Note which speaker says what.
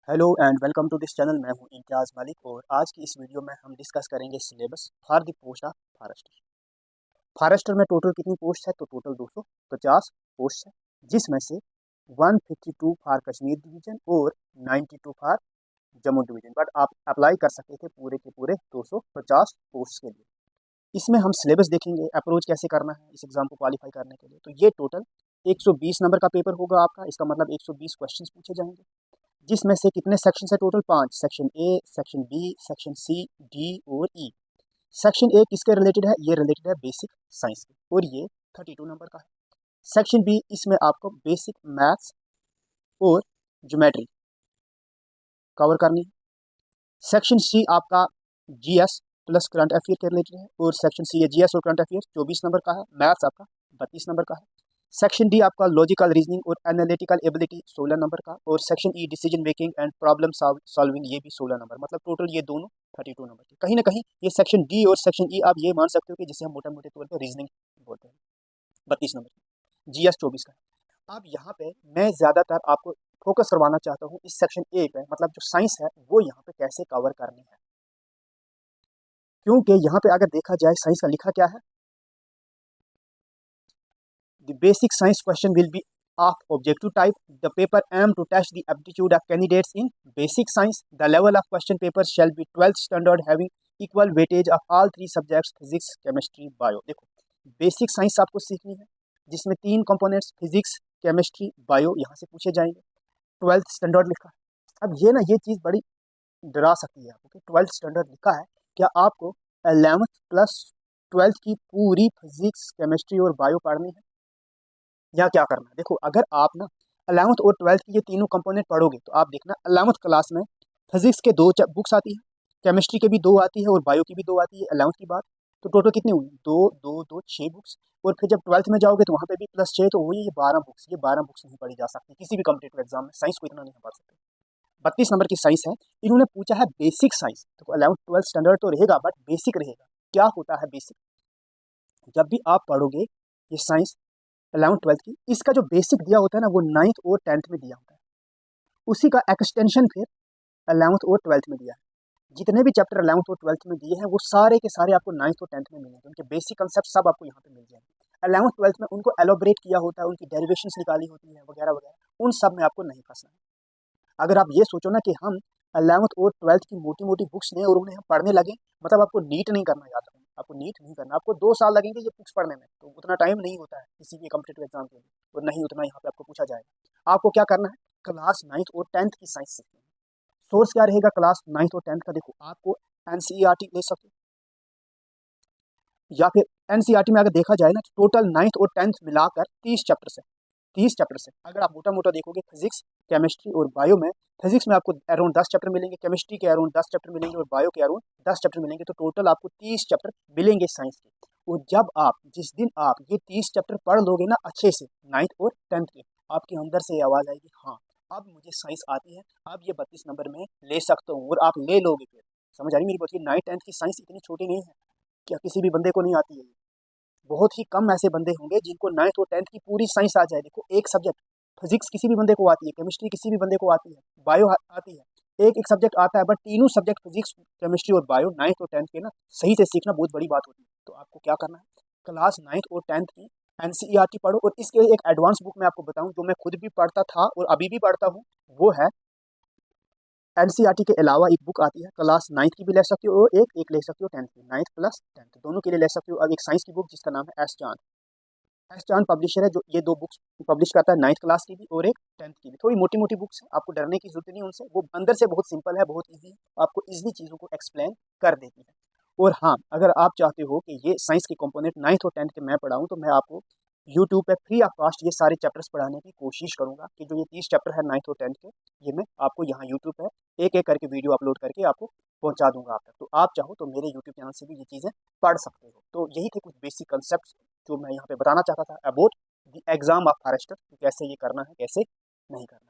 Speaker 1: Hello and welcome to this channel. मैं हूं इम्तियाज़ मलिक और आज की इस वीडियो में हम डिस्कस करेंगे syllabus for the post of forester. Forester में टोटल कितनी पोस्ट है? तो टोटल 250 पोस्ट है, जिसमें से 152 फॉर कश्मीर डिवीजन और 92 फॉर जम्मू डिवीजन। बट आप अप्लाई कर सकते थे पूरे के पूरे 250 पोस्ट के लिए। इसमें हम सिलेबस देखेंगे, अप्रोच कैसे करना है इस एग्जाम को क्वालिफाई करने के लिए। तो ये टोटल 120 नंबर का पेपर होगा आपका। इसका मतलब 120 क्वेश्चन पूछे जाएंगे, जिसमें से कितने सेक्शन है? Total 5। Section A, section B, section C, D और ई। सेक्शन ए किसके रिलेटेड है? ये रिलेटेड है बेसिक साइंस के और ये 32 नंबर का है। सेक्शन बी, इसमें आपको बेसिक मैथ्स और ज्योमेट्री कवर करनी है। सेक्शन सी आपका जीएस प्लस करंट अफेयर के रिलेटेड है और सेक्शन सी है जीएस और करंट अफेयर 24 नंबर का है। मैथ्स आपका 32 नंबर का है। सेक्शन डी आपका लॉजिकल रीजनिंग और एनालिटिकल एबिलिटी 16 नंबर का। और section E decision making and problem solving, ये भी 16 नंबर। मतलब टोटल ये दोनों 32 नंबर के। कहीं ना कहीं ये सेक्शन डी और सेक्शन ई आप ये मान सकते हो कि जिसे हम मोटे मोटे तौर पर रीजनिंग बोलते हैं, 32 नंबर की। जीएस 24 का है। अब यहाँ पे मैं ज़्यादातर आपको फोकस करवाना चाहता हूँ इस सेक्शन ए पे, मतलब जो साइंस है वो यहाँ पे कैसे कवर करनी है। क्योंकि यहाँ पे अगर देखा जाए साइंस का लिखा क्या है, the basic science question will be of objective type. The paper aim to test the aptitude of candidates in basic science. The level of question paper shall be 12th standard having equal weightage of all three subjects physics, chemistry, bio. देखो basic science आपको सीखनी है, जिसमें 3 components physics, chemistry, bio यहाँ से पूछे जाएंगे। 12th standard लिखा है। अब ये ना ये चीज़ बड़ी डरा सकती है आपको कि 12th स्टैंडर्ड लिखा है, क्या आपको 11th प्लस 12th की पूरी फिजिक्स, केमिस्ट्री और बायो पढ़नी है या क्या करना है? देखो अगर आप ना 11th और 12th की ये तीनों कंपोनेंट पढ़ोगे तो आप देखना 11th क्लास में फिजिक्स के 2 बुक्स आती है, केमिस्ट्री के भी 2 आती है और बायो की भी 2 आती है 11th की बात। तो टोटल कितनी हुई? 2 2 2 6 बुक्स। और फिर जब 12th में जाओगे तो वहाँ पे भी प्लस 6, तो वही ये 12 बुक्स। ये 12 बुक्स नहीं पढ़ी जा सकती किसी भी कॉम्पिटेटिव एग्जाम में। साइंस को इतना नहीं पढ़ सकते। 32 नंबर की साइंस है। इन्होंने पूछा है बेसिक साइंस। देखो 11th 12th स्टैंडर्ड तो रहेगा बट बेसिक रहेगा। क्या होता है बेसिक? जब भी आप पढ़ोगे ये साइंस 11th 12th की, इसका जो बेसिक दिया होता है ना वो 9th और 10th में दिया होता है। उसी का एक्सटेंशन फिर 11th और 12th में दिया है। जितने भी चैप्टर 11th और 12th में दिए हैं वो सारे के सारे आपको 9th और 10th में मिलेंगे। उनके बेसिक कंसेप्ट सब आपको यहाँ पे मिल जाएंगे। 11th 12th में उनको एलोबरेट किया होता है, उनकी डेरिवेशंस निकाली होती है वगैरह वगैरह। उन सब में आपको नहीं फंसना है। अगर आप ये सोचो ना कि हम 11th और 12th की मोटी मोटी बुक्स लें और उन्हें हम पढ़ने लगे, मतलब आपको नीट नहीं करना। याद रखना, आपको नीट नहीं करना। आपको 2 साल लगेंगे ये बुक्स पढ़ने में, तो उतना टाइम नहीं होता है किसी भी कॉम्पिटेटिव एग्जाम के लिए, और नहीं उतना यहाँ पे आपको पूछा जाएगा। आपको क्या करना है? क्लास 9th और 10th की साइंस सीखनी है। सोर्स क्या रहेगा क्लास 9th और 10th का? देखो आपको एनसीईआरटी ले सकते हो, या फिर एनसीईआरटी में अगर देखा जाए ना तो टोटल 9th और 10th मिलाकर 30 चैप्टर है। 30 चैप्टर से अगर आप मोटा मोटा देखोगे फिजिक्स, केमिस्ट्री और बायो में, फिजिक्स में आपको अराउंड 10 चैप्टर मिलेंगे, केमिस्ट्री के अराउंड 10 चैप्टर मिलेंगे और बायो के अराउंड 10 चैप्टर मिलेंगे। तो टोटल आपको 30 चैप्टर मिलेंगे साइंस के। और जब आप जिस दिन आप ये 30 चैप्टर पढ़ लोगे ना अच्छे से 9th और 10th के, आपके अंदर से आवाज़ आएगी हाँ अब मुझे साइंस आती है, अब ये 32 नंबर में ले सकता हूँ। और आप ले लोगे। फिर समझ आ रही मेरी बात? ये 9th 10th की साइंस इतनी छोटी नहीं है क्या किसी भी बंदे को नहीं आती है। बहुत ही कम ऐसे बंदे होंगे जिनको 9th और 10th की पूरी साइंस आ जाए। देखो एक सब्जेक्ट फिजिक्स किसी भी बंदे को आती है, केमिस्ट्री किसी भी बंदे को आती है, बायो आती है। एक एक सब्जेक्ट आता है, बट तीनों सब्जेक्ट फिजिक्स, केमिस्ट्री और बायो 9th और 10th के ना सही से सीखना बहुत बड़ी बात होती है। तो आपको क्या करना है? क्लास 9th और 10th की एनसीईआरटी पढ़ो। और इसके एक एडवांस बुक मैं आपको बताऊं जो मैं खुद भी पढ़ता था और अभी भी पढ़ता हूँ, वो है एनसीईआरटी के अलावा एक बुक आती है क्लास 9th की भी ले सकते हो और एक एक ले सकते हो 10th की। 9th प्लस 10th दोनों के लिए ले सकते हो। अब एक साइंस की बुक जिसका नाम है एस चांद। एस चांद पब्लिशर है जो ये 2 बुक्स पब्लिश करता है, 9th क्लास की भी और एक 10th की भी। थोड़ी मोटी मोटी बुक्स है, आपको डरने की जरूरत नहीं उनसे। वो अंदर से बहुत सिंपल है, बहुत ईजी है, आपको ईजिली चीज़ों को एक्सप्लेन कर देती है। और हाँ, अगर आप चाहते हो कि ये साइंस के कंपोनेंट 9th और 10th के मैं पढ़ाऊँ, तो मैं आपको यूट्यूब पे फ्री ऑफ कॉस्ट ये सारे चैप्टर्स पढ़ाने की कोशिश करूंगा। कि जो ये 30 चैप्टर है 9th और 10th के, ये मैं आपको यहाँ यूट्यूब पे एक एक करके वीडियो अपलोड करके आपको पहुंचा दूंगा आप तक। तो आप चाहो तो मेरे यूट्यूब चैनल से भी ये चीज़ें पढ़ सकते हो। तो यही थे कुछ बेसिक कंसेप्ट जो मैं यहाँ पे बताना चाहता था about the exam of forester, कैसे ये करना है कैसे नहीं करना।